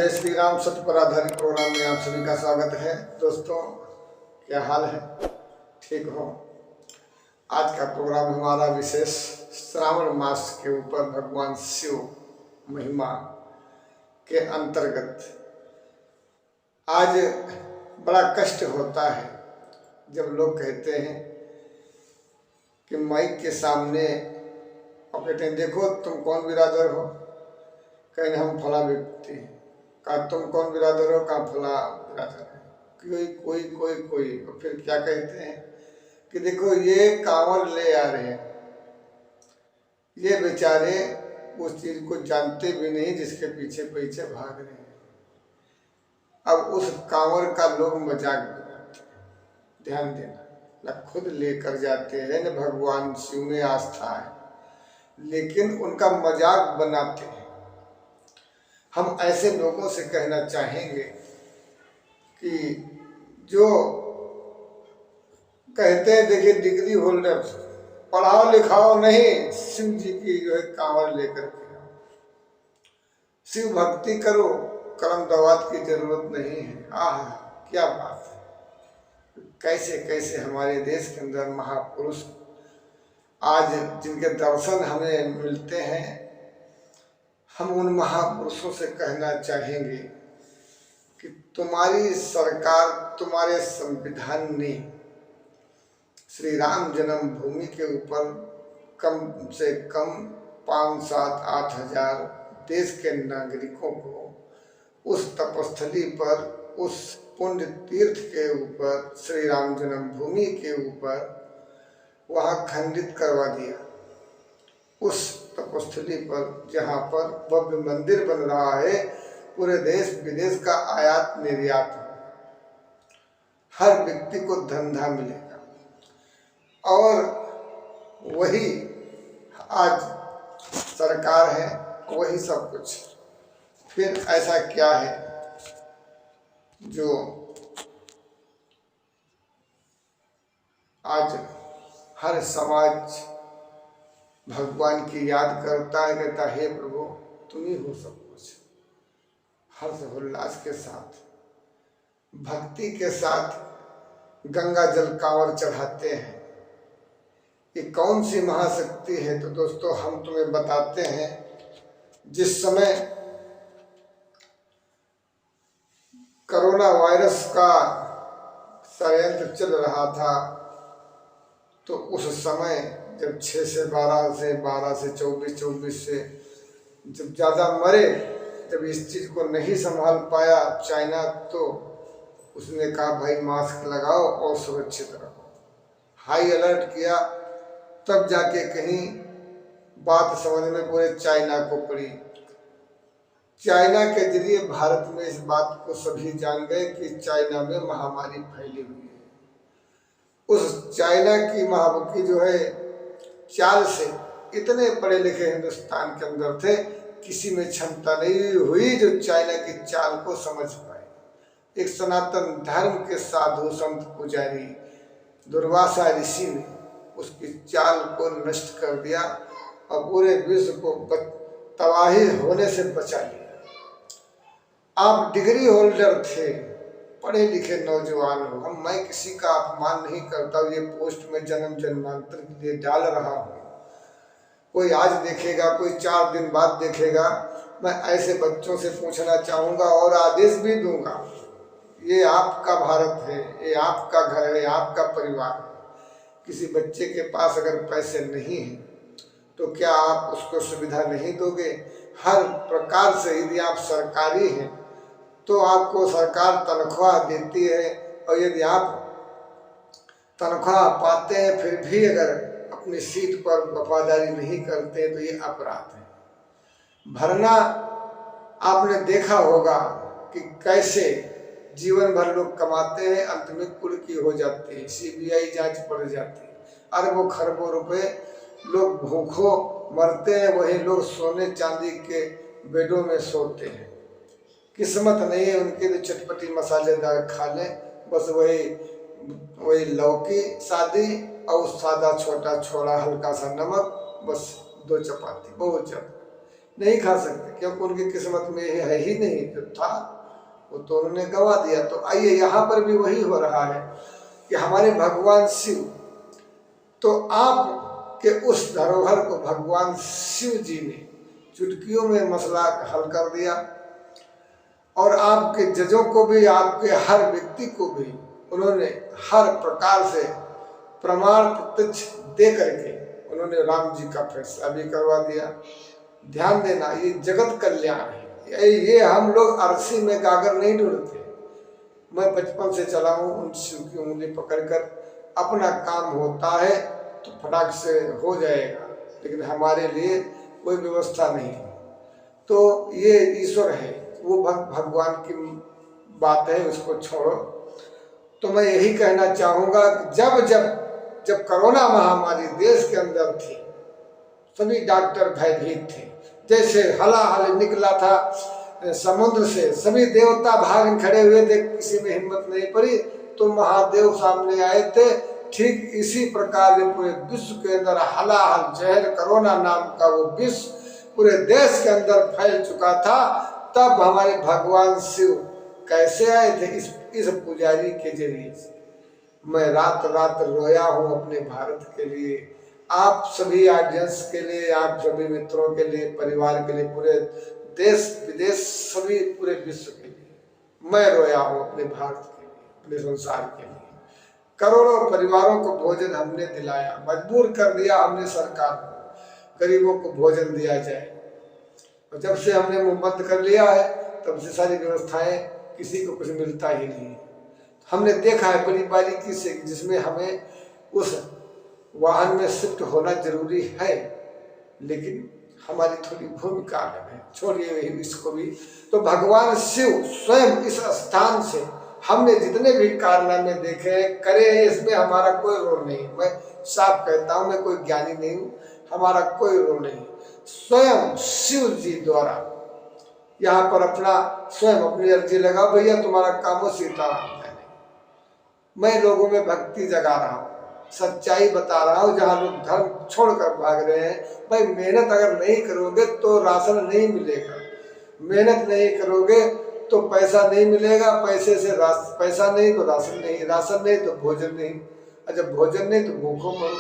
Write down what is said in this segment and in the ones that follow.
जय श्री राम। सत्य पर आधारित प्रोग्राम में आप सभी का स्वागत है। दोस्तों, क्या हाल है? ठीक हो? आज का प्रोग्राम हमारा विशेष श्रावण मास के ऊपर भगवान शिव महिमा के अंतर्गत। आज बड़ा कष्ट होता है जब लोग कहते हैं कि माइक के सामने और कहते हैं देखो तुम कौन बिरादर हो, कहीं हम फला व्यक्ति, कहा तुम कौन बिरादर हो, कहा फला बिरादर है, कोई कोई कोई कोई। और फिर क्या कहते हैं कि देखो ये कांवर ले आ रहे हैं, ये बेचारे उस चीज को जानते भी नहीं जिसके पीछे पीछे भाग रहे हैं। अब उस कांवर का लोग मजाक बनाते हैं। ध्यान देना, न खुद लेकर जाते हैं, न भगवान शिव में आस्था है, लेकिन उनका मजाक बनाते हैं। हम ऐसे लोगों से कहना चाहेंगे कि जो कहते हैं देखिए डिग्री होल्डर, पढ़ाओ लिखाओ नहीं, शिव जी की जो है कांवर लेकर के आओ, शिव भक्ति करो, कर्म दवात की जरूरत नहीं है। आह क्या बात है! कैसे कैसे हमारे देश के अंदर महापुरुष आज जिनके दर्शन हमें मिलते हैं, हम उन महापुरुषों से कहना चाहेंगे कि तुम्हारी सरकार, तुम्हारे संविधान ने श्री राम जन्मभूमि के ऊपर कम से कम 5-7-8 हजार देश के नागरिकों को उस तपस्थली पर, उस पुण्य तीर्थ के ऊपर, श्री राम जन्मभूमि के ऊपर वहाँ खंडित करवा दिया। उस तपस्थली पर जहाँ पर भव्य मंदिर बन रहा है, पूरे देश विदेश का आयात निर्यात होगा, हर व्यक्ति को धंधा मिलेगा, और वही आज सरकार है, वही सब कुछ। फिर ऐसा क्या है जो आज हर समाज भगवान की याद करता है, कहता है हे प्रभु तुम ही हो सब कुछ। हर्ष उल्लास के साथ, भक्ति के साथ गंगा जल कांवर चढ़ाते हैं। ये कौन सी महाशक्ति है? तो दोस्तों हम तुम्हें बताते हैं। जिस समय कोरोना वायरस का षड्यंत्र चल रहा था, तो उस समय जब 6 से 12 से 12 से 24 से जब ज़्यादा मरे, जब इस चीज़ को नहीं संभाल पाया चाइना, तो उसने कहा भाई मास्क लगाओ और सुरक्षित रहो, हाई अलर्ट किया। तब जाके कहीं बात समझ में पूरे चाइना को पड़ी। चाइना के जरिए भारत में इस बात को सभी जान गए कि चाइना में महामारी फैली हुई है। उस चाइना की महामारी जो है चाल से, इतने पढ़े लिखे हिंदुस्तान के अंदर थे, किसी में क्षमता नहीं हुई जो चाइना की चाल को समझ पाए। एक सनातन धर्म के साधु संत पुजारी दुर्वासा ऋषि ने उसकी चाल को नष्ट कर दिया और पूरे विश्व को तबाही होने से बचा लिया। आप डिग्री होल्डर थे, पढ़े लिखे नौजवान हो, मैं किसी का अपमान नहीं करता हूँ, ये पोस्ट में जन्म जन्मांतर के लिए डाल रहा हूँ। कोई आज देखेगा, कोई 4 दिन बाद देखेगा। मैं ऐसे बच्चों से पूछना चाहूँगा और आदेश भी दूंगा, ये आपका भारत है, ये आपका घर है, आपका परिवार है। किसी बच्चे के पास अगर पैसे नहीं हैं तो क्या आप उसको सुविधा नहीं दोगे? हर प्रकार से यदि आप सरकारी हैं तो आपको सरकार तनख्वाह देती है, और यदि आप तनख्वाह पाते हैं फिर भी अगर अपनी सीट पर वफादारी नहीं करते तो ये अपराध है। भरना आपने देखा होगा कि कैसे जीवन भर लोग कमाते हैं, अंत में कुल की हो जाती है, CBI जांच पड़ जाती है, अरबों खरबों रुपए लोग भूखों मरते हैं, वही लोग सोने चांदी के बेडों में सोते हैं। किस्मत नहीं है उनके लिए चटपटी मसालेदार खा लें, बस वही लौकी शादी और सादा छोटा छोड़ा हल्का सा नमक, बस 2 चपाती बहुत ज्यादा। नहीं खा सकते, क्योंकि उनकी किस्मत में ये है ही नहीं। जो था वो तो उन्होंने गवा दिया। तो आइए यहाँ पर भी वही हो रहा है कि हमारे भगवान शिव, तो आप के उस धरोहर को भगवान शिव जी ने चुटकियों में मसला हल कर दिया, और आपके जजों को भी, आपके हर व्यक्ति को भी उन्होंने हर प्रकार से प्रमाण प्रत्यक्ष दे करके उन्होंने राम जी का फैसला भी करवा दिया। ध्यान देना, ये जगत कल्याण है। ये हम लोग अरसी में गागर नहीं ढूंढते। मैं बचपन से चला हूँ उन शिव की उंगली पकड़कर, अपना काम होता है तो फटाक से हो जाएगा, लेकिन हमारे लिए कोई व्यवस्था नहीं है। तो ये ईश्वर है, वो भगवान की बात है, उसको छोड़ो। तो मैं यही कहना चाहूँगा कि जब कोरोना महामारी देश के अंदर थी, सभी डॉक्टर भयभीत थे। जैसे हलाहल निकला था समुद्र से, सभी देवता भाग खड़े हुए थे, किसी में हिम्मत नहीं पड़ी, तो महादेव सामने आए थे। ठीक इसी प्रकार पूरे विश्व के अंदर हलाहल जहर कोरोना नाम का वो विष पूरे देश के अंदर फैल चुका था। तब हमारे भगवान शिव कैसे आए थे? इस पुजारी के जरिए से। मैं रात रात रोया हूँ अपने भारत के लिए, आप सभी ऑडियंस के लिए, आप सभी मित्रों के लिए, परिवार के लिए, पूरे देश विदेश, सभी पूरे विश्व के लिए मैं रोया हूँ, अपने भारत के लिए, अपने संसार के लिए। करोड़ों परिवारों को भोजन हमने दिलाया, मजबूर कर दिया हमने सरकार को, गरीबों को भोजन दिया जाए। और जब से हमने मुंह बंद कर लिया है, तब से सारी व्यवस्थाएं, किसी को कुछ मिलता ही नहीं। हमने देखा है बड़ी बारीकी से, जिसमें हमें उस वाहन में शिफ्ट होना जरूरी है, लेकिन हमारी थोड़ी भूमिका अलग है। छोड़िए इसको भी। तो भगवान शिव स्वयं इस स्थान से हमने जितने भी कारनामे देखे करे, इसमें हमारा कोई रोल नहीं। मैं साफ कहता हूँ, मैं कोई ज्ञानी नहीं हूँ, हमारा कोई रोल नहीं। स्वयं शिव जी द्वारा यहाँ पर स्वयं अपनी अर्जी लगा, भैया तुम्हारा काम हो सीताराम है। मैं लोगों में भक्ति जगा रहा हूँ, सच्चाई बता रहा हूँ। जहाँ लोग धर्म छोड़कर भाग रहे हैं, भाई मेहनत अगर नहीं करोगे तो राशन नहीं मिलेगा, मेहनत नहीं करोगे तो पैसा नहीं मिलेगा, पैसे से पैसा नहीं तो राशन नहीं, राशन नहीं तो भोजन नहीं, और जब भोजन नहीं तो भूखों मरो।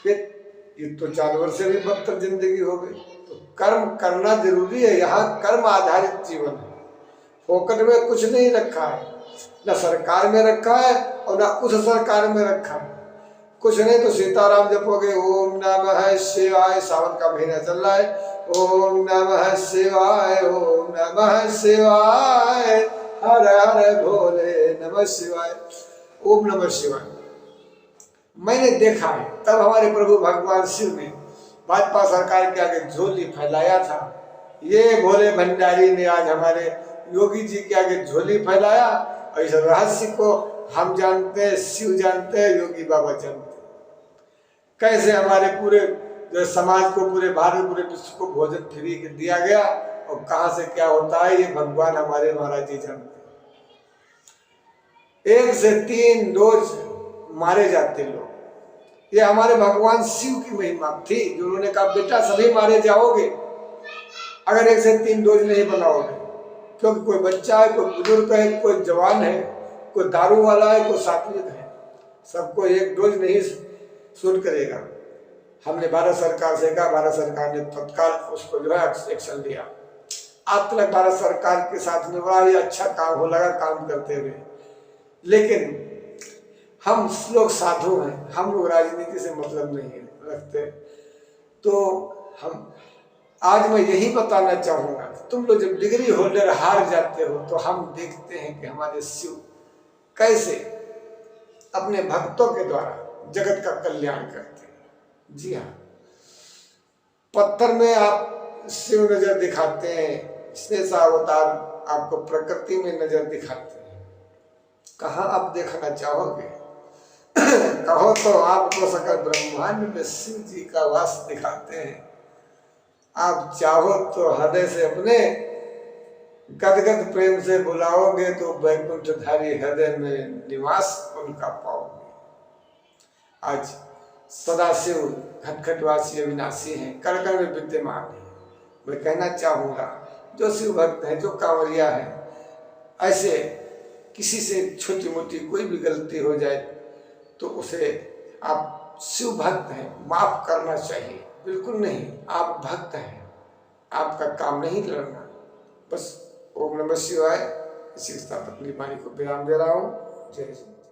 फिर ये तो जानवर से भी बदतर जिंदगी हो गई। तो कर्म करना जरूरी है। यहाँ कर्म आधारित जीवन है, फोकट में कुछ नहीं रखा है, न सरकार में रखा है और न उस सरकार में रखा है। कुछ नहीं तो सीताराम जपोगे, ओम नमः शिवाय, सावन का महीना चल रहा है, ओम नमः शिवाय, ओम नमः शिवाय, हर हर भोले नमः शिवाय, ओम नमः शिवाय। मैंने देखा है, तब हमारे प्रभु भगवान शिव ने भाजपा सरकार के आगे झोली फैलाया था। ये भोले भंडारी ने आज हमारे योगी जी के आगे झोली फैलाया, और इस रहस्य को हम जानते हैं, शिव जानते हैं, योगी बाबा जानते हैं। कैसे हमारे पूरे समाज को, पूरे भारत, पूरे विश्व को भोजन फ्री दिया गया, और कहाँ से क्या होता है ये भगवान हमारे महाराज जी जानते हैं। 1 से 3 डोज मारे जाते लोग, ये हमारे भगवान शिव की महिमा थी, जो उन्होंने कहा बेटा सभी मारे जाओगे अगर 1 से 3 डोज नहीं बनाओगे। क्योंकि कोई बच्चा है, कोई बुजुर्ग है, कोई जवान है, कोई दारू वाला है, कोई सात्विक है, सबको 1 डोज नहीं सूट करेगा। हमने भारत सरकार से कहा, भारत सरकार ने तत्काल उसको जो है एक्शन लिया। आज तक भारत सरकार के साथ में बड़ा ही अच्छा काम हो लगा, काम करते हुए। लेकिन हम लोग साधु हैं, हम लोग राजनीति से मतलब नहीं रखते। तो हम आज मैं यही बताना चाहूँगा, तुम लोग जब डिग्री होल्डर हार जाते हो, तो हम देखते हैं कि हमारे शिव कैसे अपने भक्तों के द्वारा जगत का कल्याण करते हैं। जी हाँ, पत्थर में आप शिव नजर दिखाते हैं, शेष अवतार आपको प्रकृति में नजर दिखाते हैं। कहाँ आप देखना चाहोगे? कहो तो आपको सकल ब्रह्मांड में शिव जी का वास दिखाते हैं। आप चाहो तो हृदय से अपने गदगद प्रेम से बुलाओगे तो वैकुंठधारी हृदय में निवास उनका पाओगे। आज सदाशिव खटखटवासी अविनाशी हैं, कण कण में विद्यमान है। मैं कहना चाहूँगा जो शिव भक्त है, जो कांवरिया है, ऐसे किसी से छोटी मोटी कोई भी गलती हो जाए तो उसे, आप शिव भक्त हैं, माफ करना चाहिए। बिल्कुल नहीं, आप भक्त हैं, आपका काम नहीं लड़ना। बस ओम नमः शिवाय। इसी के साथ अपनी वाणी को विराम दे रहा हूँ। जय श्री